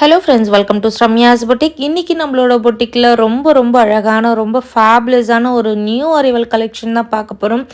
Hello friends, welcome to Sramya's boutique. இன்றைக்கி நம்மளோட பொட்டிக்கில் ரொம்ப அழகான ரொம்ப ஃபேபுலஸான ஒரு நியூ அரைவல் கலெக்ஷன் தான் பார்க்க போகிறோம்.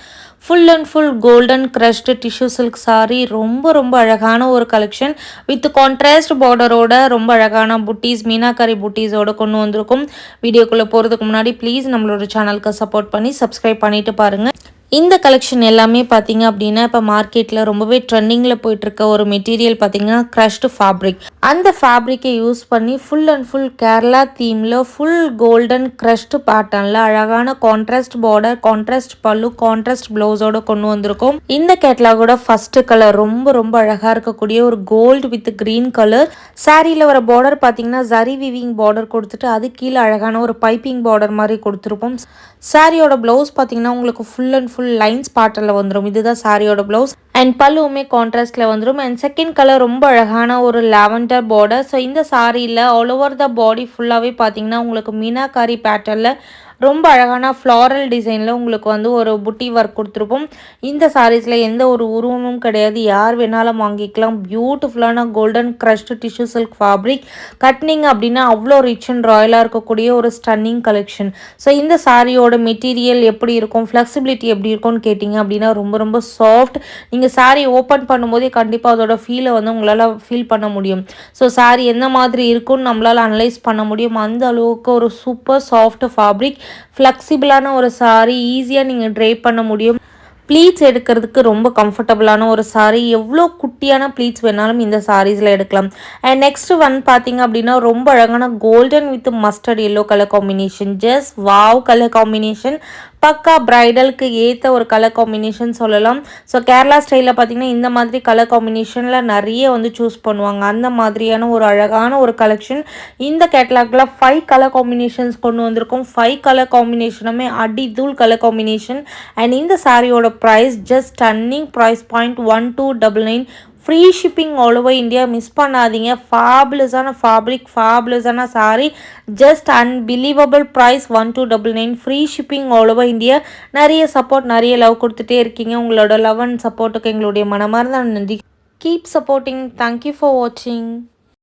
Full and full golden crushed tissue silk sari. ரொம்ப அழகான ஒரு கலெக்ஷன் வித் கான்ட்ராஸ்ட் பார்டரோட ரொம்ப அழகான புட்டீஸ், மீனாக்காரி புட்டீஸோட கொண்டு வந்திருக்கும். வீடியோக்குள்ளே போகிறதுக்கு முன்னாடி ப்ளீஸ் நம்மளோட சேனலுக்கு சப்போர்ட் பண்ணி சப்ஸ்கிரைப் பண்ணிவிட்டு பாருங்கள். இந்த கலெக்ஷன் எல்லாமே பார்த்தீங்க அப்படின்னா இப்போ மார்க்கெட்டில் ரொம்பவே ட்ரெண்டிங்கில் போயிட்டுருக்க ஒரு மெட்டீரியல் பார்த்தீங்கன்னா க்ரஷ்டு ஃபேப்ரிக். அந்த ஃபேப்ரிக்கை யூஸ் பண்ணி ஃபுல் அண்ட் ஃபுல் கேரளா தீமில் ஃபுல் கோல்டன் க்ரஷ்டு பேட்டர்னில் அழகான கான்ட்ராஸ்ட் பார்டர், கான்ட்ராஸ்ட் பல்லு, கான்ட்ராஸ்ட் ப்ளவுஸோட கொண்டு வந்திருக்கும். இந்த கேட்லாகோட ஃபர்ஸ்ட் கலர் ரொம்ப அழகாக இருக்கக்கூடிய ஒரு கோல்டு வித் க்ரீன் கலர். சாரியில் வர பார்டர் பார்த்தீங்கன்னா ஜரி விவிங் பார்டர் கொடுத்துட்டு அது கீழே அழகான ஒரு பைப்பிங் பார்டர் மாதிரி கொடுத்துருப்போம். சாரியோட ப்ளவுஸ் பார்த்தீங்கன்னா உங்களுக்கு ஃபுல் அண்ட் ஃபுல் லைன்ஸ் பேட்டர்னில் வந்துடும். இதுதான் சாரியோட ப்ளவுஸ். அண்ட் பல்லுவுமே கான்ட்ராஸ்டில் வந்துடும். அண்ட் செகண்ட் கலர் ரொம்ப அழகான ஒரு லாவெண்டர் பார்டர். ஸோ இந்த சாரியில் ஆல் ஓவர் த பாடி ஃபுல்லாகவே பார்த்தீங்கன்னா உங்களுக்கு மீனாக்காரி பேட்டர்னில் ரொம்ப அழகான ஃப்ளாரல் டிசைனில் உங்களுக்கு வந்து ஒரு புட்டி ஒர்க் கொடுத்துருப்போம். இந்த சாரீஸில் எந்த ஒரு உருவமும் கிடையாது, யார் வேணாலும் வாங்கிக்கலாம். பியூட்டிஃபுல்லான golden crushed tissue silk fabric. கட்னிங் அப்படின்னா அவ்வளோ ரிச் அண்ட் ராயலாக இருக்கக்கூடிய ஒரு ஸ்டன்னிங் கலெக்ஷன். ஸோ இந்த சாரியோட மெட்டீரியல் எப்படி இருக்கும், ஃப்ளெக்சிபிலிட்டி எப்படி இருக்கும்னு கேட்டிங்க அப்படின்னா ரொம்ப சாஃப்ட். நீங்கள் சாரீ ஓப்பன் பண்ணும்போதே கண்டிப்பாக அதோட ஃபீலை வந்து உங்களால் ஃபீல் பண்ண முடியும். ஸோ சாரீ எந்த மாதிரி இருக்கும்னு நம்மளால் அனலைஸ் பண்ண முடியும். அந்த அளவுக்கு ஒரு சூப்பர் சாஃப்ட் ஃபேப்ரிக். ஃப்ளெக்சிபிளான ஒரு சாரீ, ஈஸியாக நீங்கள் ட்ரைப் பண்ண முடியும். ப்ளீட்ஸ் எடுக்கிறதுக்கு ரொம்ப கம்ஃபர்டபுளான ஒரு சாரீ. எவ்வளோ குட்டியான ப்ளீட்ஸ் வேணாலும் இந்த சாரீஸில் எடுக்கலாம். அண்ட் நெக்ஸ்ட் ஒன் பார்த்தீங்க அப்படின்னா ரொம்ப அழகான golden with mustard yellow colour combination. Just wow colour combination. பக்கா பிரைடலுக்கு ஏற்ற ஒரு கலர் காம்பினேஷன் சொல்லலாம். ஸோ கேரளா ஸ்டைலில் பார்த்தீங்கன்னா இந்த மாதிரி கலர் காம்பினேஷனில் நிறைய வந்து சூஸ் பண்ணுவாங்க. அந்த மாதிரியான ஒரு அழகான ஒரு கலெக்ஷன். இந்த கேட்டலாகில் 5 கலர் காம்பினேஷன்ஸ் கொண்டு வந்திருக்கோம். 5 கலர் காம்பினேஷனுமே அடி தூள் கலர் காம்பினேஷன். அண்ட் இந்த சாரியோட price just stunning price point 1299. Free shipping all over India. Miss பண்ணாதீங்க. ஃபேபுலஸான ஃபேப்ரிக், ஃபேபுலஸான sari. Just unbelievable price 1299. Free shipping all over India. நிறைய சப்போர்ட், நிறைய லவ் கொடுத்துட்டே இருக்கீங்க. உங்களோட லவ் அண்ட் சப்போர்ட்டுக்கு எங்களுடைய மனமார்ந்த நன்றி. Keep supporting. தேங்க்யூ ஃபார் வாட்சிங்.